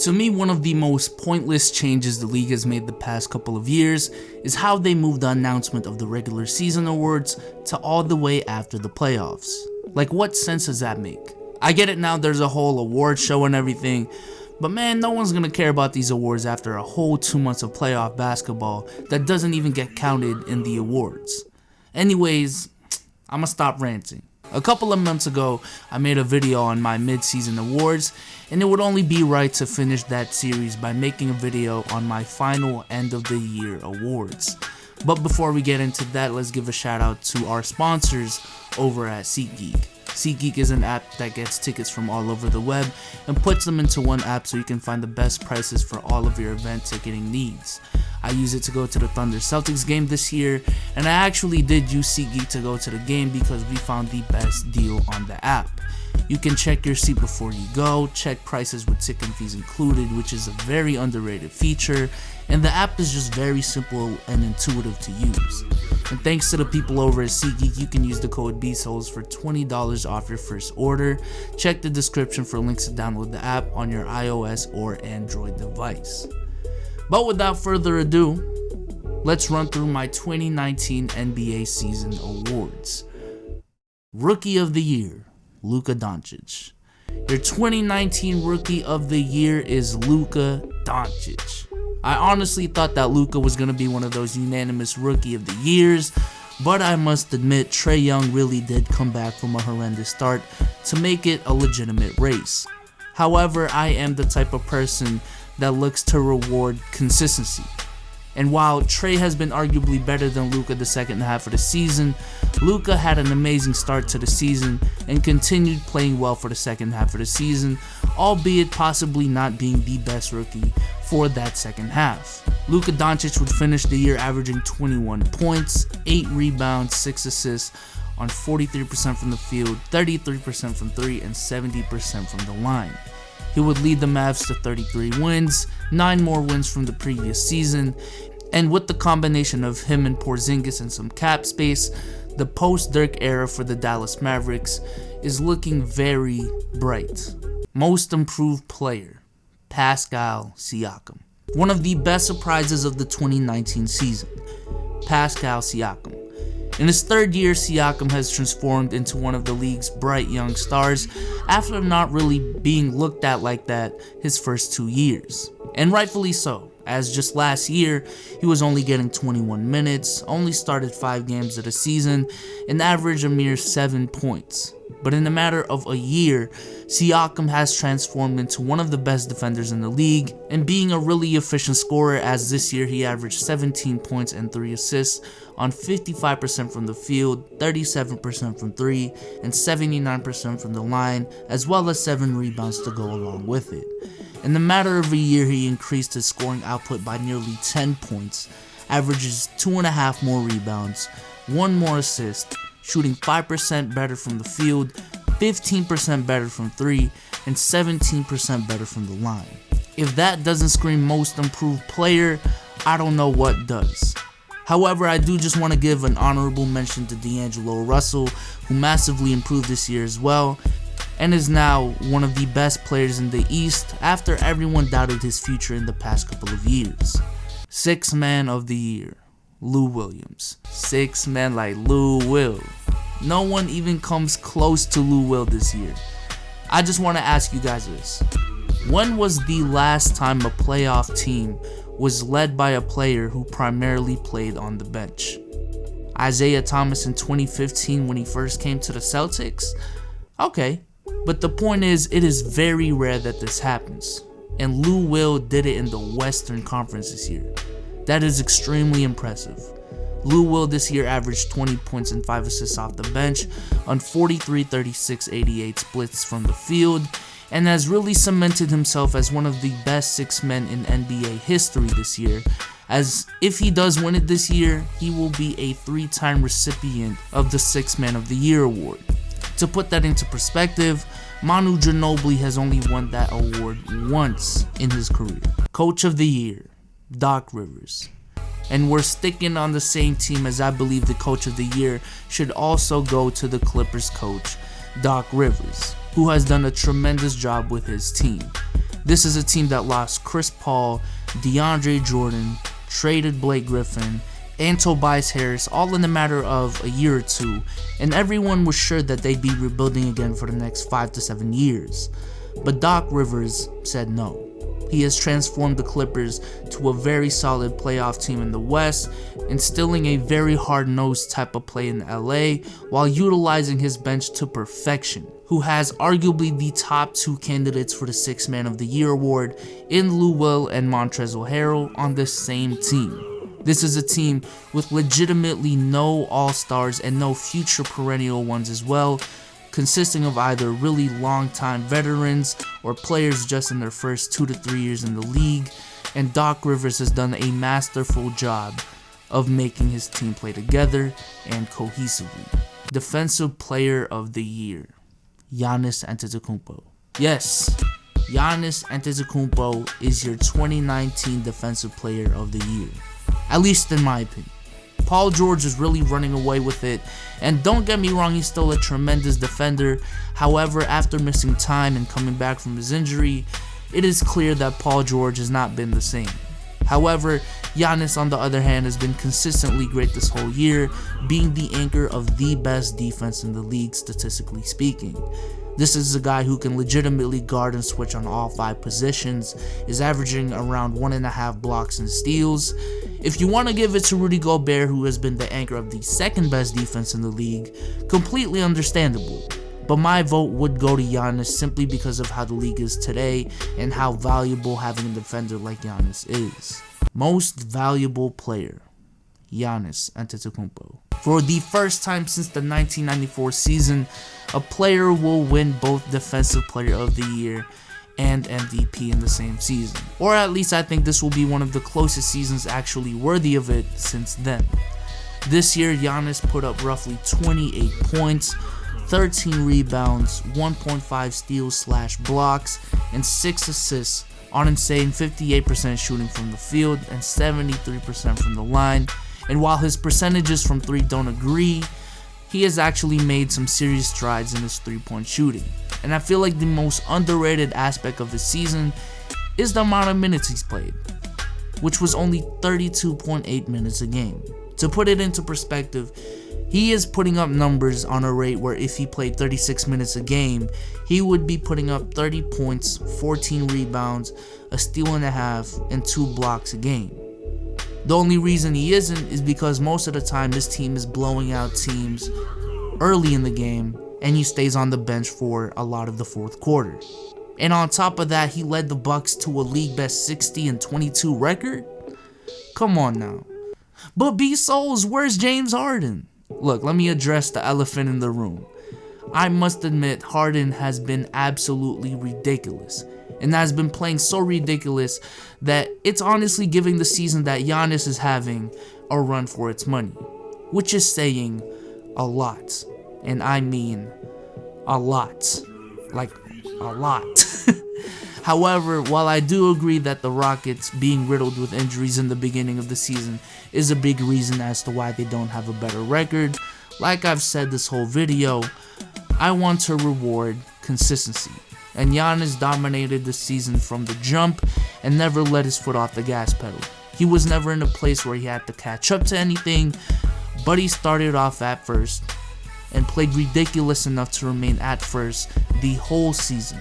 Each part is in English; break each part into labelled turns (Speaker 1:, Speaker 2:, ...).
Speaker 1: To me, one of the most pointless changes the league has made the past couple of years is how they moved the announcement of the regular season awards to all the way after the playoffs. Like, what sense does that make? I get it now, there's a whole award show and everything, but man, no one's gonna care about these awards after a whole 2 months of playoff basketball that doesn't even get counted in the awards. Anyways, I'ma stop ranting. A couple of months ago, I made a video on my mid-season awards, and it would only be right to finish that series by making a video on my final end of the year awards. But before we get into that, let's give a shout out to our sponsors over at SeatGeek. SeatGeek is an app that gets tickets from all over the web and puts them into one app so you can find the best prices for all of your event ticketing needs. I use it to go to the Thunder Celtics game this year, and I actually did use SeatGeek to go to the game because we found the best deal on the app. You can check your seat before you go, check prices with ticket fees included, which is a very underrated feature, and the app is just very simple and intuitive to use. And thanks to the people over at SeatGeek, you can use the code BSOLZ for $20 off your first order. Check the description for links to download the app on your iOS or Android device. But without further ado, let's run through my 2019 NBA season awards. Rookie of the Year, Luka Doncic. Your 2019 Rookie of the Year is Luka Doncic. I honestly thought that Luka was going to be one of those unanimous Rookie of the Years, but I must admit Trae Young really did come back from a horrendous start to make it a legitimate race. However, I am the type of person that looks to reward consistency. And while Trae has been arguably better than Luka the second half of the season, Luka had an amazing start to the season and continued playing well for the second half of the season, albeit possibly not being the best rookie for that second half. Luka Doncic would finish the year averaging 21 points, 8 rebounds, 6 assists on 43% from the field, 33% from 3, and 70% from the line. He would lead the Mavs to 33 wins, 9 more wins from the previous season, and with the combination of him and Porzingis and some cap space, the post-Dirk era for the Dallas Mavericks is looking very bright. Most improved player, Pascal Siakam. One of the best surprises of the 2019 season, Pascal Siakam. In his third year, Siakam has transformed into one of the league's bright young stars after not really being looked at like that his first 2 years. And rightfully so, as just last year, he was only getting 21 minutes, only started 5 games of the season, and averaged a mere 7 points. But in a matter of a year, Siakam has transformed into one of the best defenders in the league and being a really efficient scorer, as this year he averaged 17 points and 3 assists on 55% from the field, 37% from 3, and 79% from the line, as well as 7 rebounds to go along with it. In the matter of a year, he increased his scoring output by nearly 10 points, averages 2.5 more rebounds, 1 more assist, shooting 5% better from the field, 15% better from 3, and 17% better from the line. If that doesn't scream most improved player, I don't know what does. However, I do just want to give an honorable mention to D'Angelo Russell, who massively improved this year as well, and is now one of the best players in the East after everyone doubted his future in the past couple of years. Sixth Man of the Year, Lou Williams. 6 men like Lou Will. No one even comes close to Lou Will this year. I just want to ask you guys this. When was the last time a playoff team was led by a player who primarily played on the bench? Isaiah Thomas in 2015 when he first came to the Celtics? Okay, but the point is, it is very rare that this happens. And Lou Will did it in the Western Conference this year. That is extremely impressive. Lou Will this year averaged 20 points and 5 assists off the bench on 43, 36, 88 splits from the field, and has really cemented himself as one of the best 6 men in NBA history this year, as if he does win it this year, he will be a 3-time recipient of the 6 Man of the Year award. To put that into perspective, Manu Ginobili has only won that award once in his career. Coach of the Year, Doc Rivers. And we're sticking on the same team, as I believe the Coach of the Year should also go to the Clippers coach, Doc Rivers, who has done a tremendous job with his team. This is a team that lost Chris Paul, DeAndre Jordan, traded Blake Griffin, and Tobias Harris all in a matter of a year or two, and everyone was sure that they'd be rebuilding again for the next 5 to 7 years. But Doc Rivers said no. He has transformed the Clippers to a very solid playoff team in the West, instilling a very hard-nosed type of play in LA while utilizing his bench to perfection, who has arguably the top 2 candidates for the 6th Man of the Year award in Lou Will and Montrezl Harrell on the same team. This is a team with legitimately no all-stars and no future perennial ones as well, consisting of either really long-time veterans or players just in their first 2 to 3 years in the league, and Doc Rivers has done a masterful job of making his team play together and cohesively. Defensive Player of the Year, Giannis Antetokounmpo. Yes, Giannis Antetokounmpo is your 2019 Defensive Player of the Year, at least in my opinion. Paul George is really running away with it, and don't get me wrong, he's still a tremendous defender. However, after missing time and coming back from his injury, it is clear that Paul George has not been the same. However, Giannis on the other hand has been consistently great this whole year, being the anchor of the best defense in the league statistically speaking. This is a guy who can legitimately guard and switch on all 5 positions, is averaging around 1.5 blocks and steals. If you want to give it to Rudy Gobert, who has been the anchor of the 2nd best defense in the league, completely understandable. But my vote would go to Giannis simply because of how the league is today and how valuable having a defender like Giannis is. Most valuable player, Giannis Antetokounmpo. For the first time since the 1994 season, a player will win both Defensive Player of the Year and MVP in the same season. Or at least I think this will be one of the closest seasons actually worthy of it since then. This year, Giannis put up roughly 28 points, 13 rebounds, 1.5 steals/blocks, and 6 assists on insane 58% shooting from the field and 73% from the line. And while his percentages from 3 don't agree, he has actually made some serious strides in his 3-point shooting. And I feel like the most underrated aspect of his season is the amount of minutes he's played, which was only 32.8 minutes a game. To put it into perspective, he is putting up numbers on a rate where if he played 36 minutes a game, he would be putting up 30 points, 14 rebounds, a steal and a half, and 2 blocks a game. The only reason he isn't is because most of the time this team is blowing out teams early in the game and he stays on the bench for a lot of the 4th quarter. And on top of that, he led the Bucks to a league best 60-22 record? Come on now. But BSOLZ, where's James Harden? Look, let me address the elephant in the room. I must admit, Harden has been absolutely ridiculous, and has been playing so ridiculous that it's honestly giving the season that Giannis is having a run for its money, which is saying a lot, and I mean a lot, like a lot. However, while I do agree that the Rockets being riddled with injuries in the beginning of the season is a big reason as to why they don't have a better record, like I've said this whole video, I want to reward consistency. And Giannis dominated the season from the jump and never let his foot off the gas pedal. He was never in a place where he had to catch up to anything, but he started off at first and played ridiculous enough to remain at first the whole season,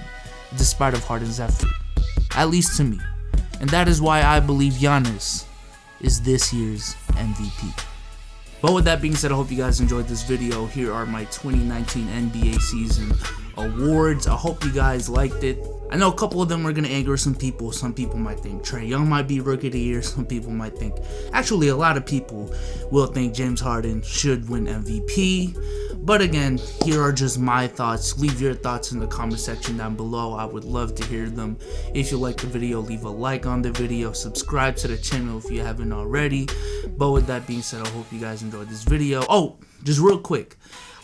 Speaker 1: despite of Harden's effort, at least to me. And that is why I believe Giannis is this year's MVP. But with that being said, I hope you guys enjoyed this video. Here are my 2019 NBA season awards. I hope you guys liked it. I know a couple of them are going to anger some people. Some people might think Trae Young might be Rookie of the Year. Some people might think, actually a lot of people will think James Harden should win MVP. But again, here are just my thoughts. Leave your thoughts in the comment section down below. I would love to hear them. If you like the video, leave a like on the video. Subscribe to the channel if you haven't already. But with that being said, I hope you guys enjoyed this video. Oh, just real quick.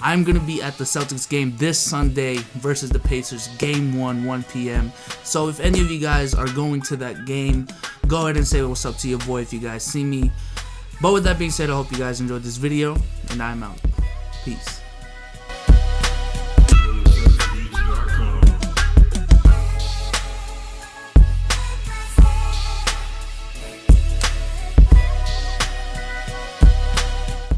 Speaker 1: I'm going to be at the Celtics game this Sunday versus the Pacers, game 1 p.m. So if any of you guys are going to that game, go ahead and say what's up to your boy if you guys see me. But with that being said, I hope you guys enjoyed this video, and I'm out. Peace.